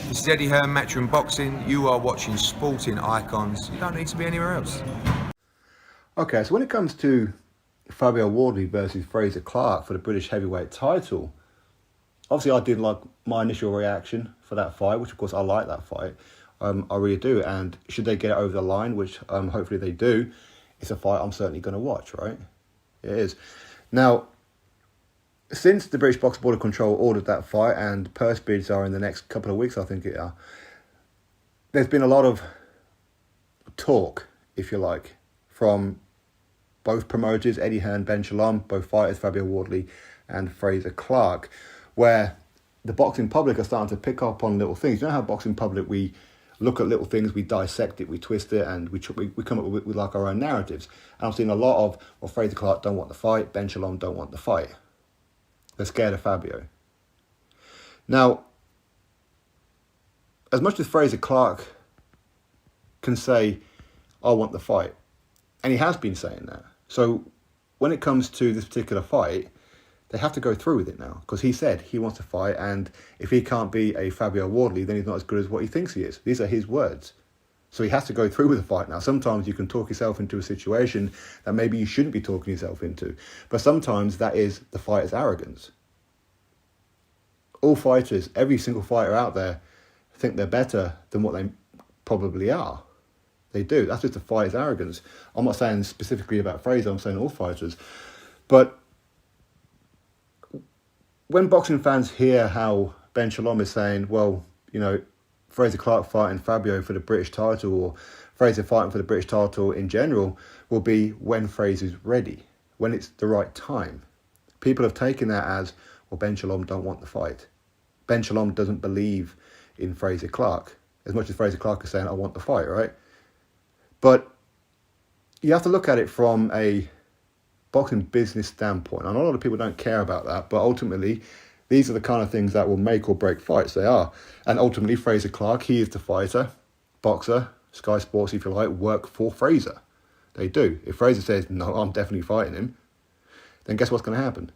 This is Eddie Hearn, Matchroom Boxing. You are watching Sporting Icons. You don't need to be anywhere else. Okay, so when it comes to Fabio Wardley versus Frazer Clarke for the British heavyweight title, obviously I did like my initial reaction for that fight, which of course I like that fight. I really do, and should they get it over the line, which hopefully they do, it's a fight I'm certainly going to watch, right? It is. Now, since the British Boxing Board of Control ordered that fight, and purse bids are in the next couple of weeks, I think it are, there's been a lot of talk, if you like, from both promoters, Eddie Hearn, Ben Shalom, both fighters, Fabio Wardley and Frazer Clarke, where the boxing public are starting to pick up on little things. You know how boxing public, we look at little things, we dissect it, we twist it, and we come up with like our own narratives. And I'm seeing a lot of, well, Frazer Clarke don't want the fight, Ben Shalom don't want the fight. They're scared of Fabio. Now, as much as Frazer Clarke can say, I want the fight, and he has been saying that. So when it comes to this particular fight, they have to go through with it now, because he said he wants to fight, and if he can't be a Fabio Wardley, then he's not as good as what he thinks he is. These are his words. So he has to go through with the fight now. Sometimes you can talk yourself into a situation that maybe you shouldn't be talking yourself into. But sometimes that is the fighter's arrogance. All fighters, every single fighter out there, think they're better than what they probably are. They do. That's just the fighter's arrogance. I'm not saying specifically about Frazer, I'm saying all fighters. But when boxing fans hear how Ben Shalom is saying, well, you know, Frazer Clarke fighting Fabio for the British title, or Frazer fighting for the British title in general, will be when Frazer's ready, when it's the right time. People have taken that as, well, Ben Shalom don't want the fight. Ben Shalom doesn't believe in Frazer Clarke, as much as Frazer Clarke is saying, I want the fight, right? But you have to look at it from a boxing business standpoint. I know a lot of people don't care about that, but ultimately, these are the kind of things that will make or break fights. They are. And ultimately, Frazer Clarke, he is the fighter, boxer, Sky Sports, if you like, work for Frazer. They do. If Frazer says, no, I'm definitely fighting him, then guess what's going to happen?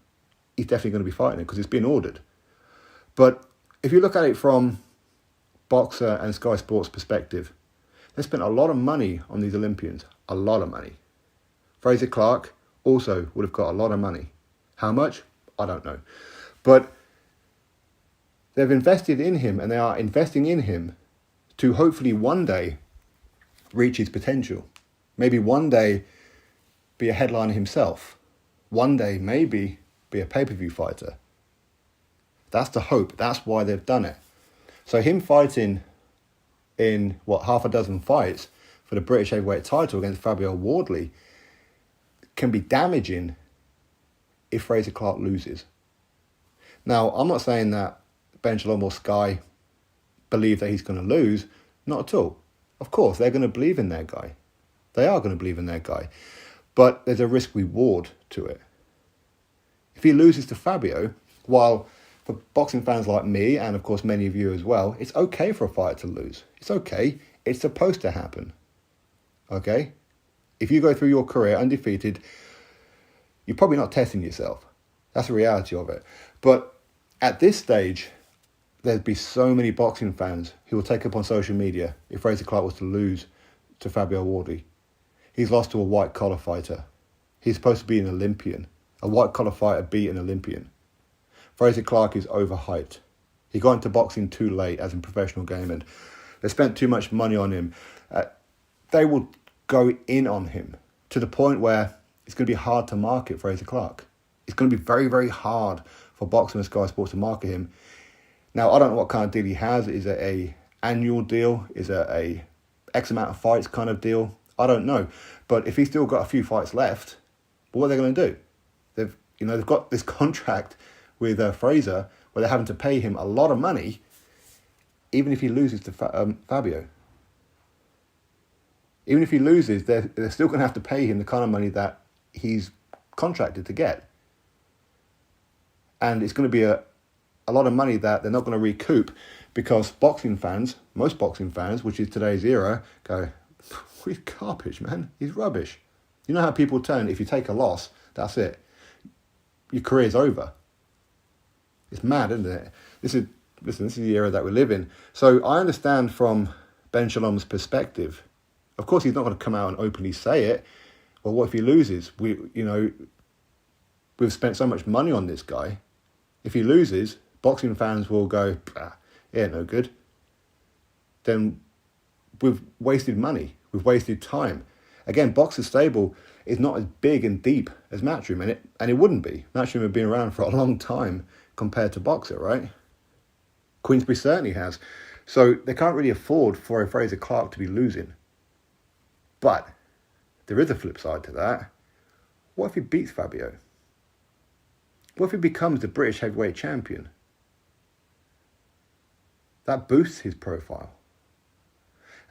He's definitely going to be fighting him because it's been ordered. But if you look at it from boxer and Sky Sports perspective, they spent a lot of money on these Olympians. A lot of money. Frazer Clarke also would have got a lot of money. How much? I don't know. But they've invested in him, and they are investing in him to hopefully one day reach his potential. Maybe one day be a headliner himself. One day maybe be a pay-per-view fighter. That's the hope. That's why they've done it. So him fighting in, half a dozen fights for the British heavyweight title against Fabio Wardley can be damaging if Frazer Clarke loses. Now, I'm not saying that Ben Shalom or Sky believe that he's going to lose. Not at all. Of course, they're going to believe in their guy. They are going to believe in their guy. But there's a risk-reward to it. If he loses to Fabio, while for boxing fans like me, and of course many of you as well, it's okay for a fighter to lose. It's okay. It's supposed to happen. Okay? If you go through your career undefeated, you're probably not testing yourself. That's the reality of it. But at this stage, there'd be so many boxing fans who will take up on social media if Frazer Clarke was to lose to Fabio Wardley. He's lost to a white-collar fighter. He's supposed to be an Olympian. A white-collar fighter beat an Olympian. Frazer Clarke is overhyped. He got into boxing too late as a professional game, and they spent too much money on him. They will go in on him to the point where it's going to be hard to market Frazer Clarke. It's going to be very, very hard for boxing and Sky Sports to market him. Now, I don't know what kind of deal he has. Is it a annual deal? Is it a X amount of fights kind of deal? I don't know. But if he's still got a few fights left, what are they going to do? They've got this contract with Frazer where they're having to pay him a lot of money, even if he loses to Fabio. Even if he loses, they're still going to have to pay him the kind of money that he's contracted to get. And it's going to be a lot of money that they're not going to recoup, because boxing fans, most boxing fans, which is today's era, go, he's garbage, man. He's rubbish. You know how people turn, if you take a loss, that's it. Your career's over. It's mad, isn't it? This is listen, this is the era that we live in. So I understand from Ben Shalom's perspective. Of course, he's not going to come out and openly say it. Well, what if he loses? We've spent so much money on this guy. If he loses, boxing fans will go, he ain't no good. Then we've wasted money. We've wasted time. Again, Boxer's stable is not as big and deep as Matchroom, and it wouldn't be. Matchroom have been around for a long time compared to Boxer, right? Queensberry certainly has. So they can't really afford for a Frazer Clarke to be losing. But there is a flip side to that. What if he beats Fabio? What if he becomes the British heavyweight champion? That boosts his profile.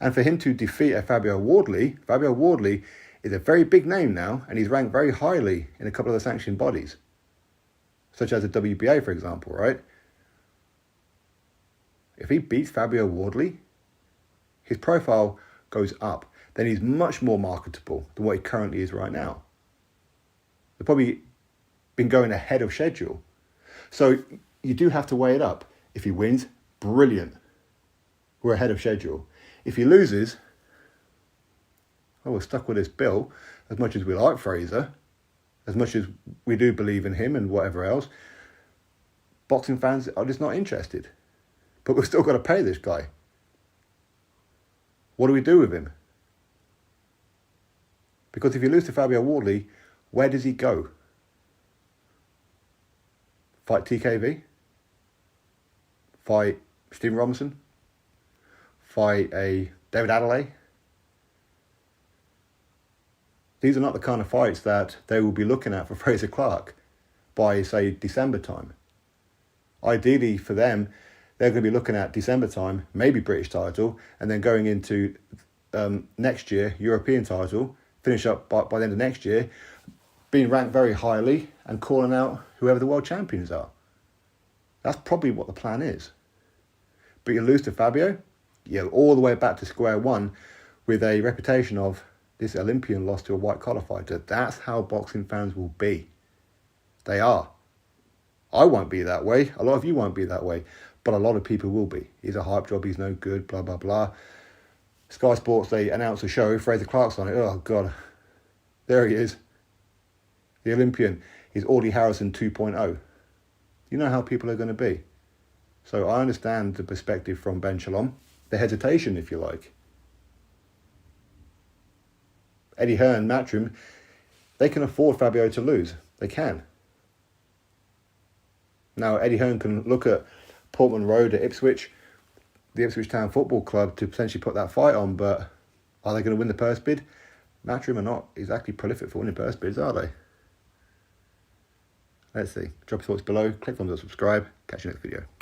And for him to defeat a Fabio Wardley is a very big name now, and he's ranked very highly in a couple of the sanctioned bodies, such as the WBA, for example, right? If he beats Fabio Wardley, his profile goes up. Then he's much more marketable than what he currently is right now. They've probably been going ahead of schedule. So you do have to weigh it up. If he wins, brilliant. We're ahead of schedule. If he loses, well, we're stuck with this bill. As much as we like Frazer, as much as we do believe in him and whatever else, boxing fans are just not interested. But we've still got to pay this guy. What do we do with him? Because if you lose to Fabio Wardley, where does he go? Fight TKV? Fight Stephen Robinson? Fight a David Adelaide? These are not the kind of fights that they will be looking at for Frazer Clarke by, say, December time. Ideally for them, they're going to be looking at December time, maybe British title, and then going into next year, European title, finish up by the end of next year, being ranked very highly and calling out whoever the world champions are. That's probably what the plan is. But you lose to Fabio, you go all the way back to square one with a reputation of this Olympian lost to a white collar fighter. That's how boxing fans will be. They are. I won't be that way. A lot of you won't be that way. But a lot of people will be. He's a hype job. He's no good. Blah, blah, blah. Sky Sports, they announce a show. Frazer Clarke's on it. Oh, God. There he is. The Olympian. He's Audie Harrison 2.0. You know how people are going to be. So I understand the perspective from Ben Shalom. The hesitation, if you like. Eddie Hearn, Matchroom, they can afford Fabio to lose. They can. Now, Eddie Hearn can look at Portman Road at Ipswich, the Ipswich Town Football Club, to potentially put that fight on, but are they going to win the purse bid? Matchroom are not exactly prolific for winning purse bids, are they? Let's see. Drop your thoughts below, click thumbs up, subscribe. Catch you next video.